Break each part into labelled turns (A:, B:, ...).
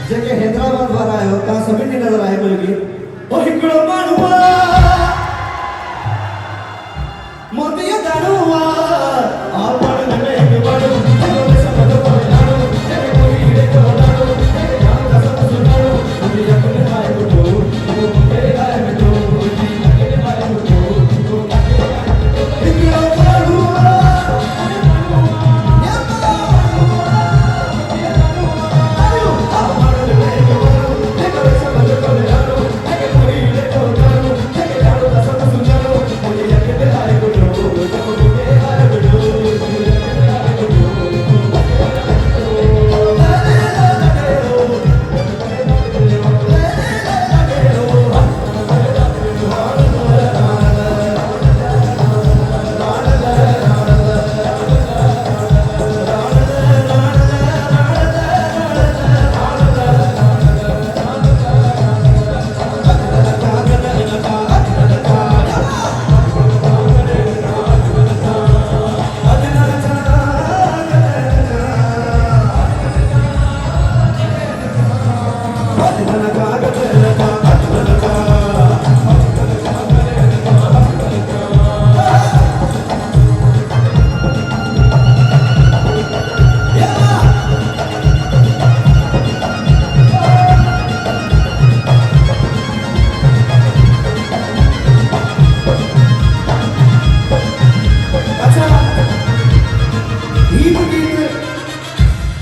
A: जेके हैदराबाद वारा आयो ता सभी ने नजर आए मुझे ओ हिकड़ो मानुआ मोतिया दानुआ आ पढ़ में एक बड़ो जेको समझ को लाडो जेके कोई रे को लाडो जेके जान का सब सुनाडो मुझे अपने भाई को तो तेरे गाय में तो मुझे अपने भाई को तो हिकड़ो मानुआ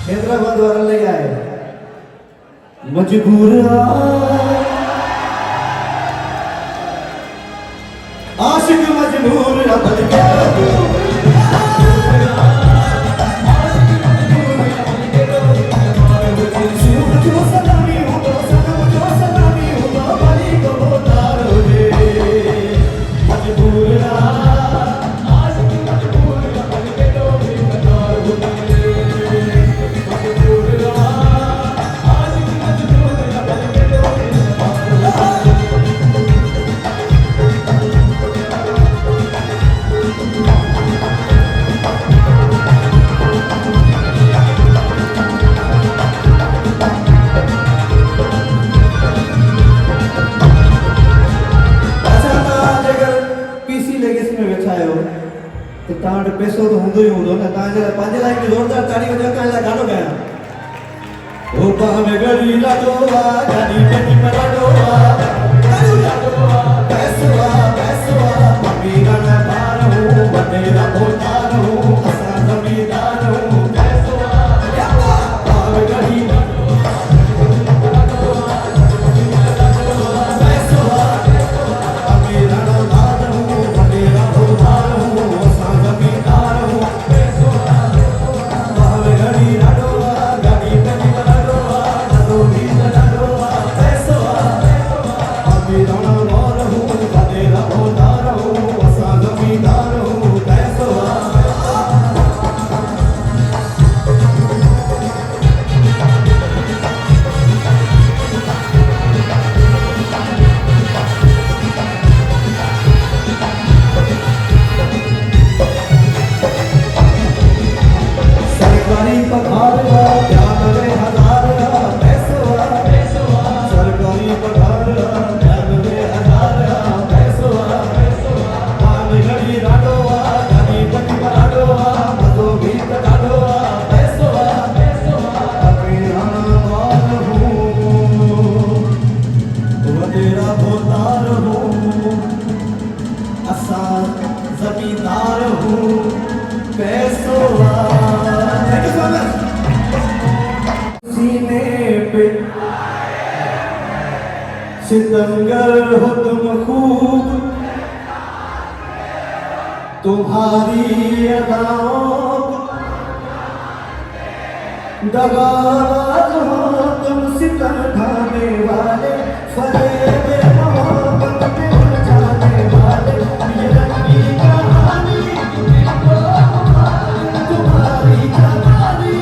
A: हैदराबाद वाला ले आए मजबूर आशिक मजबूर बन गया तो ताड़ पैसो तो होंदो ही होंदो ना ताजे 5 लाख की जोरदार ताड़ी वजह का गानो गाया ओ पावे गली लाडोवा गाड़ी पेटी पर लाडोवा लाडोवा पैसवा पैसवा मेरा ना मारो बनेरा बोतारो असा जमींदारो पैसवा पावे गली सितमगर हो तुम खूब तुम्हारी अदाओं दगाबाज हो तुम सितम ढाने वाले फरेब मोहब्बत में उलझाने वाले ये रंगी कहानी तुम्हारी कहानी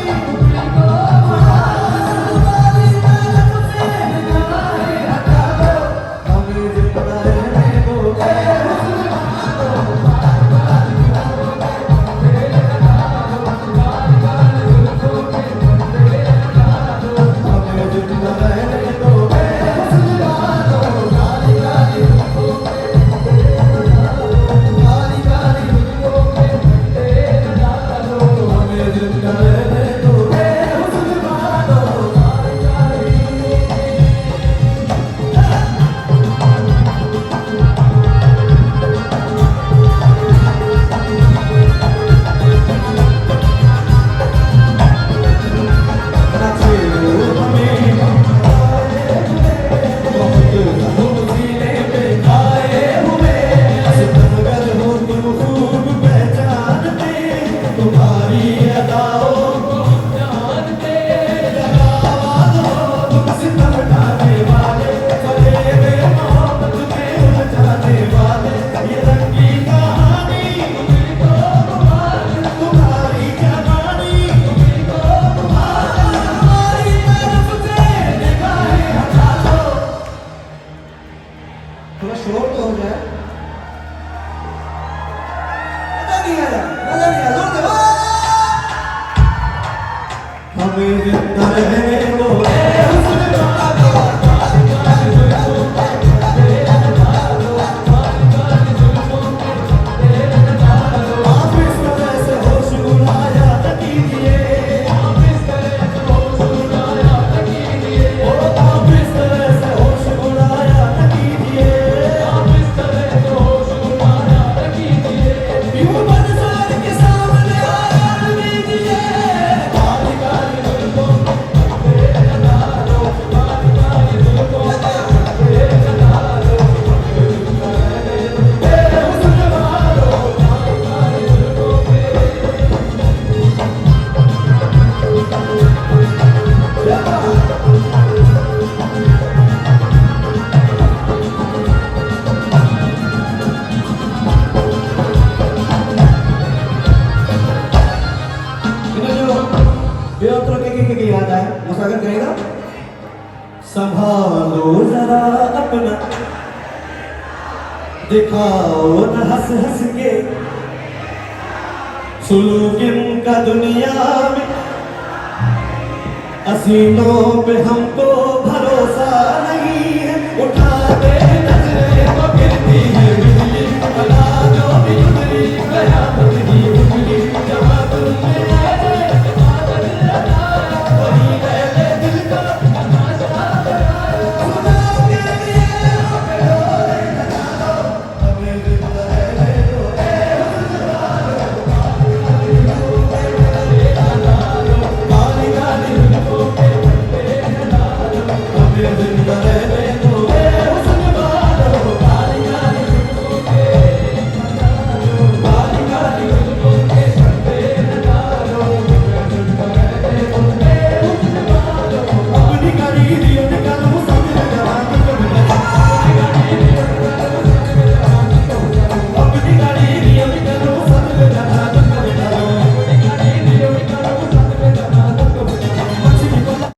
A: संभालो जरा अपना, दिखाओ न हंस हंस के सुलूक इनका दुनिया में, हसीनों पे हमको